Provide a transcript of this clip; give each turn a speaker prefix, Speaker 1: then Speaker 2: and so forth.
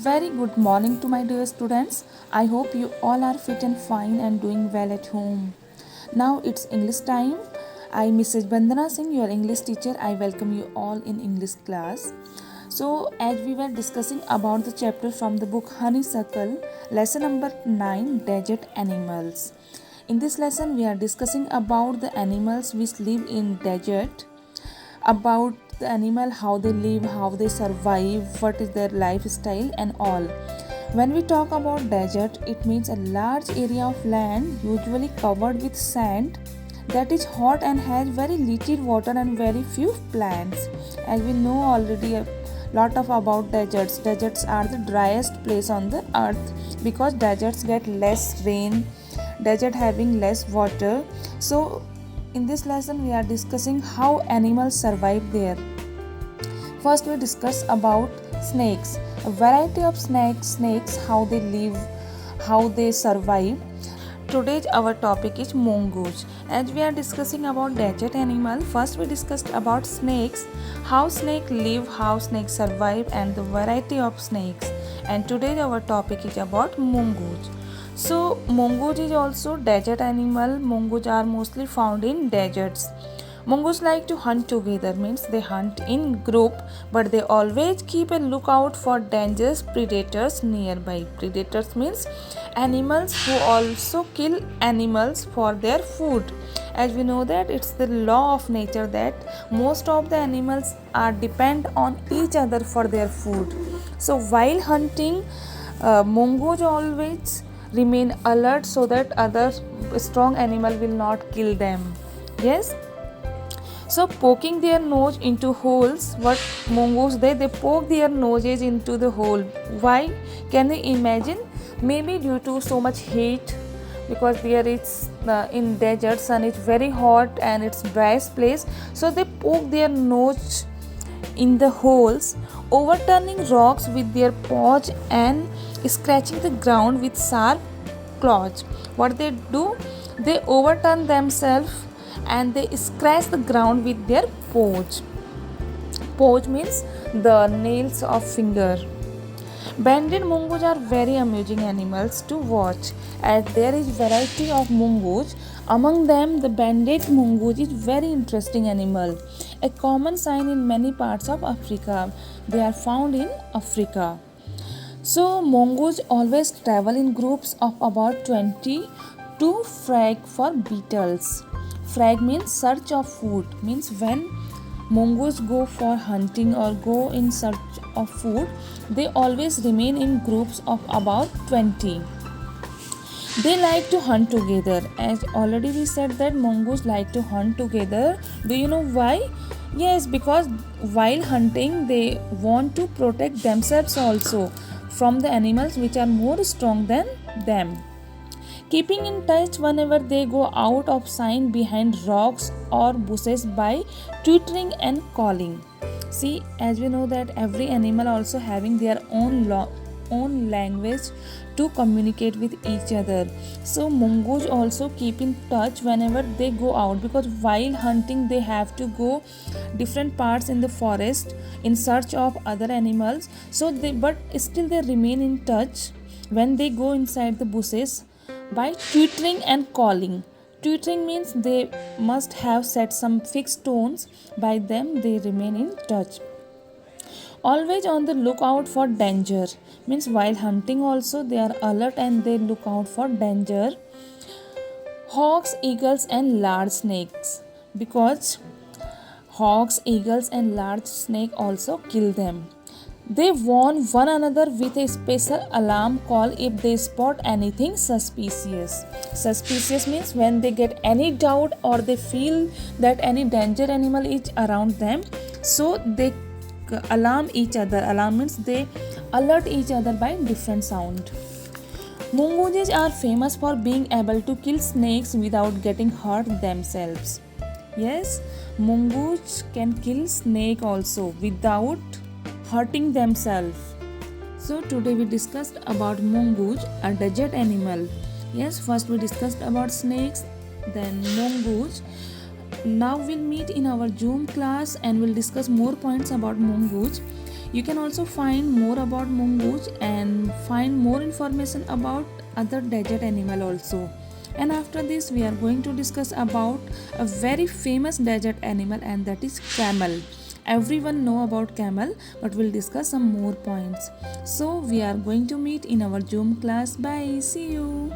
Speaker 1: Very good morning to my dear students. I hope you all are fit and fine and doing well at home. Now it's English time. I Mrs. Bandana Singh, your English teacher. I welcome you all in English class. So as we were discussing about the chapter from the book Honeysuckle, lesson number 9, Desert Animals. In this lesson we are discussing about the animals which live in desert, about the animal, how they live, how they survive, what is their lifestyle and all. When we talk about desert, it means a large area of land usually covered with sand that is hot and has very little water and very few plants. As we know already a lot of about deserts. Deserts are the driest place on the earth because deserts get less rain, desert having less water. So in this lesson we are discussing how animals survive there. First we discuss about snakes, a variety of snakes, how they live, how they survive. Today's our topic is mongoose. As we are discussing about desert animal, first we discussed about snakes, how snakes live, how snakes survive and the variety of snakes. And today our topic is about mongoose. So mongoose is also desert animal. Mongoose are mostly found in deserts. Mongoose like to hunt together, means they hunt in group, but they always keep a lookout for dangerous predators nearby. Predators means animals who also kill animals for their food. As we know that it's the law of nature that most of the animals are depend on each other for their food. So while hunting, mongoose always remain alert so that other strong animal will not kill them. Yes. So poking their nose into holes, what mongoose they poke their noses into the hole. Why? Can you imagine? Maybe due to so much heat, because there is in desert sun it's very hot and it's driest place. So they poke their nose in the holes, overturning rocks with their paws and scratching the ground with sharp claws. What they do? They overturn themselves and they scratch the ground with their paws. Paws means the nails of finger. Banded mongoose are very amusing animals to watch, as there is variety of mongoose. Among them, the banded mongoose is very interesting animal, a common sign in many parts of Africa. They are found in Africa. So mongoose always travel in groups of about 20 to frag for beetles. Frag means search of food, means when mongoose go for hunting or go in search of food, they always remain in groups of about 20. They like to hunt together. As already we said that mongoose like to hunt together. Do you know why? Yes, because while hunting they want to protect themselves also from the animals which are more strong than them. Keeping in touch whenever they go out of sight behind rocks or bushes by twittering and calling. See, as we know that every animal also having their own language to communicate with each other. So mongoose also keep in touch whenever they go out, because while hunting they have to go different parts in the forest in search of other animals. So but still they remain in touch when they go inside the bushes by twittering and calling. Twittering means they must have set some fixed tones, by them they remain in touch. Always on the lookout for danger, means while hunting also they are alert and they look out for danger. Hawks, eagles and large snakes, because hawks, eagles and large snake also kill them. They warn one another with a special alarm call if they spot anything suspicious. Suspicious means when they get any doubt or they feel that any danger animal is around them, so they alarm each other. Alarm means they alert each other by different sound. Mongooses are famous for being able to kill snakes without getting hurt themselves. Yes, mongoose can kill snake also without hurting themselves. So today we discussed about mongoose, a desert animal. Yes, first we discussed about snakes, then mongoose. Now we'll meet in our Zoom class and we'll discuss more points about mongoose. You can also find more about mongoose and find more information about other desert animal also. And after this we are going to discuss about a very famous desert animal, and that is camel. Everyone know about camel, but we'll discuss some more points. So we are going to meet in our Zoom class. Bye, see you.